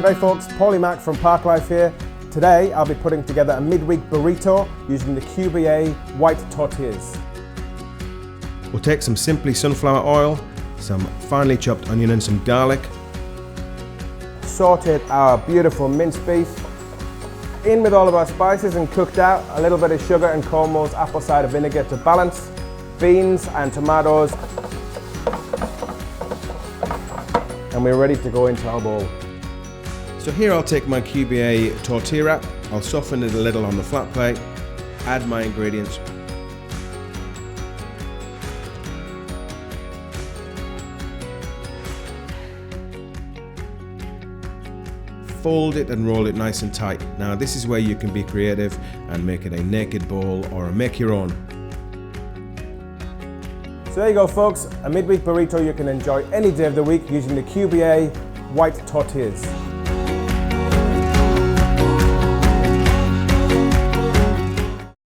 G'day folks, Pauly from Park Life here. Today I'll be putting together a midweek burrito using the QBA white tortillas. We'll take some simply sunflower oil, some finely chopped onion and some garlic. Sauteed our beautiful minced beef. In with all of our spices and cooked out a little bit of sugar and Como's apple cider vinegar to balance. Beans and tomatoes. And we're ready to go into our bowl. So here I'll take my QBA tortilla wrap, I'll soften it a little on the flat plate, add my ingredients. Fold it and roll it nice and tight. Now this is where you can be creative and make it a naked bowl or make your own. So there you go folks, a midweek burrito you can enjoy any day of the week using the QBA white tortillas.